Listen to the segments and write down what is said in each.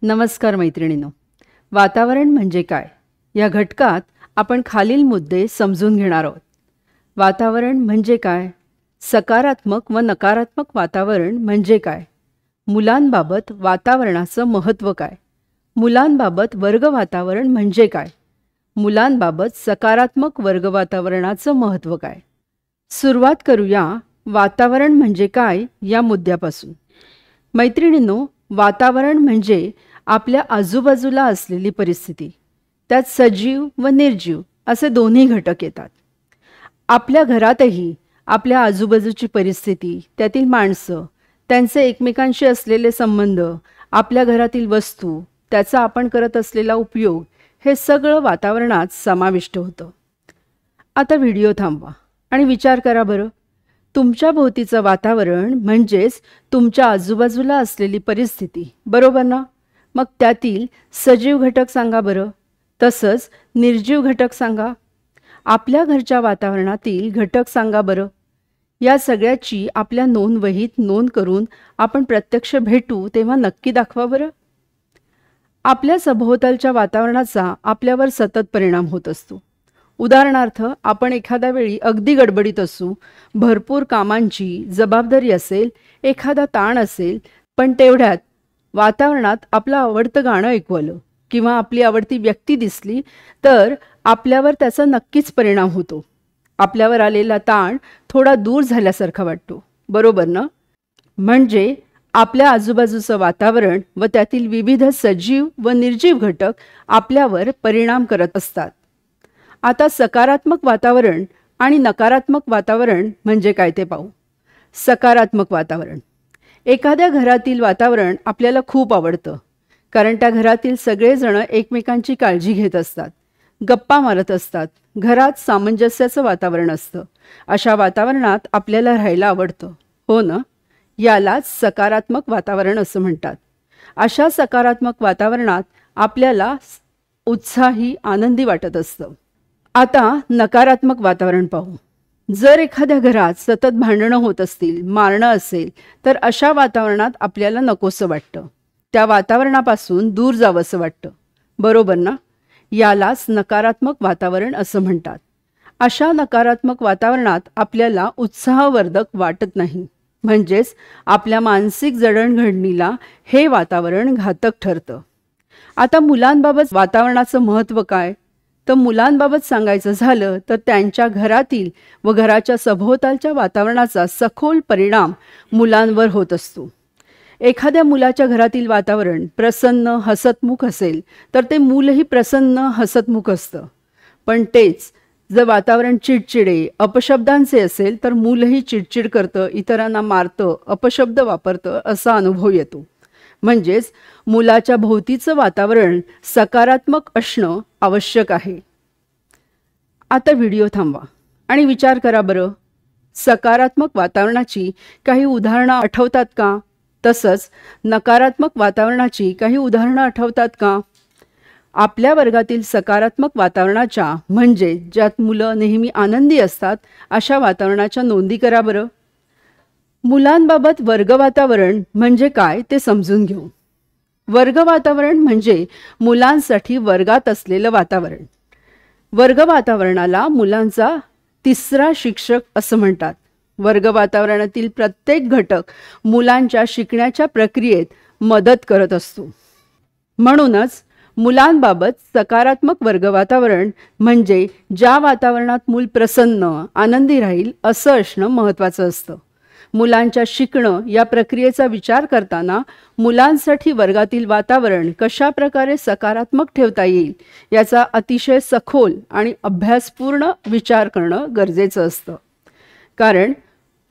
नमस्कार मैत्रिणींनो. वातावरण म्हणजे काय या घटकात आपण खालील मुद्दे समजून घेणार आहोत. वातावरण म्हणजे काय, सकारात्मक व नकारात्मक वातावरण म्हणजे काय, मुलांबाबत वातावरणाचं महत्त्व काय, मुलांबाबत वर्ग वातावरण म्हणजे काय, मुलांबाबत सकारात्मक वर्ग वातावरणाचं महत्त्व काय. सुरुवात करूया वातावरण म्हणजे काय या मुद्द्यापासून. मैत्रिणींनो, वातावरण म्हणजे आपल्या आजूबाजूला असलेली परिस्थिती. त्यात सजीव व निर्जीव असे दोन्ही घटक येतात. आपल्या घरातही आपल्या आजूबाजूची परिस्थिती, त्यातील माणसं, त्यांचे एकमेकांशी असलेले संबंध, आपल्या घरातील वस्तू, त्याचा आपण करत असलेला उपयोग, हे सगळं वातावरणात समाविष्ट होतं. आता व्हिडिओ थांबवा आणि विचार करा बरं. तुमच्या भोवतीचं वातावरण म्हणजेच तुमच्या आजूबाजूला असलेली परिस्थिती, बरोबर ना? मग त्यातील सजीव घटक सांगा बरं, तसंच निर्जीव घटक सांगा. आपल्या घरच्या वातावरणातील घटक सांगा बरं. या सगळ्याची आपल्या नोंदवहीत नोंद करून आपण प्रत्यक्ष भेटू तेव्हा नक्की दाखवा बरं. आपल्या सभोवतालच्या वातावरणाचा आपल्यावर सतत परिणाम होत असतो. उदाहरणार्थ, आपण एखाद्या वेळी अगदी गडबडीत असू, भरपूर कामांची जबाबदारी असेल, एखादा ताण असेल, पण तेवढ्यात वातावरणात आपलं आवडतं गाणं ऐकू आलं किंवा आपली आवडती व्यक्ती दिसली तर आपल्यावर त्याचा नक्कीच परिणाम होतो. आपल्यावर आलेला ताण थोडा दूर झाल्यासारखा वाटतो, बरोबर ना? म्हणजे आपल्या आजूबाजूचं वातावरण व त्यातील विविध सजीव व निर्जीव घटक आपल्यावर परिणाम करत असतात. आता सकारात्मक वातावरण आणि नकारात्मक वातावरण म्हणजे काय ते पाहू. सकारात्मक वातावरण. एखाद्या घरातील वातावरण आपल्याला खूप आवडतं, कारण त्या घरातील सगळेजण एकमेकांची काळजी घेत असतात, गप्पा मारत असतात, घरात सामंजस्याचं वातावरण असतं. अशा वातावरणात आपल्याला राहायला आवडतं, हो ना? यालाच सकारात्मक वातावरण असं म्हणतात. अशा सकारात्मक वातावरणात आपल्याला उत्साही, आनंदी वाटत असतं. आता नकारात्मक वातावरण पाहू. जर एखाद्या घरात सतत भांडणं होत असतील, मारणं असेल, तर अशा वातावरणात आपल्याला नकोसं वाटतं, त्या वातावरणापासून दूर जावंसं वाटतं, बरोबर ना? यालाच नकारात्मक वातावरण असं म्हणतात. अशा नकारात्मक वातावरणात आपल्याला उत्साहवर्धक वाटत नाही, म्हणजेच आपल्या मानसिक जडणघडणीला हे वातावरण घातक ठरतं. आता मुलांबाबत वातावरणाचं महत्त्व काय, तर मुलांबाबत सांगायचं झालं तर त्यांच्या घरातील व घराच्या सभोवतालच्या वातावरणाचा सखोल परिणाम मुलांवर होत असतो. एखाद्या मुलाच्या घरातील वातावरण प्रसन्न, हसतमुख असेल तर ते मूलही प्रसन्न, हसतमुख असतं. पण तेच जर वातावरण चिडचिडे, अपशब्दांचे असेल तर मूलही चिडचिड करतं, इतरांना मारतं, अपशब्द वापरतं, असा अनुभव येतो. म्हणजेच मुलाच्या भोवतीचं वातावरण सकारात्मक असणं आवश्यक आहे. आता व्हिडिओ थांबवा आणि विचार करा बरं. सकारात्मक वातावरणाची काही उदाहरणं आठवतात का? तसंच नकारात्मक वातावरणाची काही उदाहरणं आठवतात का? आपल्या वर्गातील सकारात्मक वातावरणाच्या, म्हणजे ज्यात मुलं नेहमी आनंदी असतात, अशा वातावरणाच्या नोंदी करा बरं. मुलांबाबत वर्ग वातावरण म्हणजे काय ते समजून घेऊ. वर्ग वातावरण म्हणजे मुलांसाठी वर्गात असलेलं वातावरण. वर्ग वातावरणाला मुलांचा तिसरा शिक्षक असं म्हणतात. वर्ग वातावरणातील प्रत्येक घटक मुलांच्या शिकण्याच्या प्रक्रियेत मदत करत असतो. म्हणूनच मुलांबाबत सकारात्मक वर्ग वातावरण म्हणजे ज्या वातावरणात मूल प्रसन्न, आनंदी राहील असं असणं महत्त्वाचं असतं. मुलांच्या शिकणं या प्रक्रियेचा विचार करताना मुलांसाठी वर्गातील वातावरण कशा प्रकारे सकारात्मक ठेवता येईल याचा अतिशय सखोल आणि अभ्यासपूर्ण विचार करणं गरजेचं असतं. कारण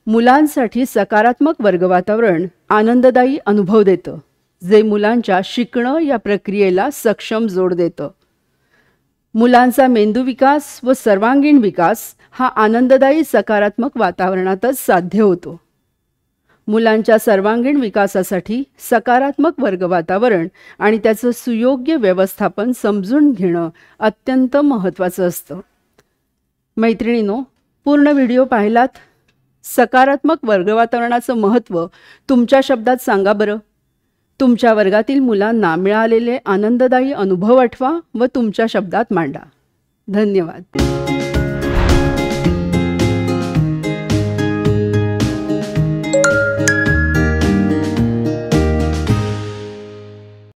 मुलांसाठी सकारात्मक वर्ग वातावरण आनंददायी अनुभव देतं, जे मुलांच्या शिकणं या प्रक्रियेला सक्षम जोड देतं. मुलांचा मेंदू विकास व सर्वांगीण विकास हा आनंददायी सकारात्मक वातावरणातच साध्य होतो. मुलांच्या सर्वांगीण विकासासाठी सकारात्मक वर्ग वातावरण आणि त्याचं सुयोग्य व्यवस्थापन समजून घेणं अत्यंत महत्त्वाचं असतं. मैत्रिणींनो, पूर्ण व्हिडिओ पाहिलात? सकारात्मक वर्ग वातावरणाचं महत्त्व तुमच्या शब्दात सांगा बरं. तुमच्या वर्गातील मुलांना मिळालेले आनंददायी अनुभव आठवा व तुमच्या शब्दात मांडा. धन्यवाद.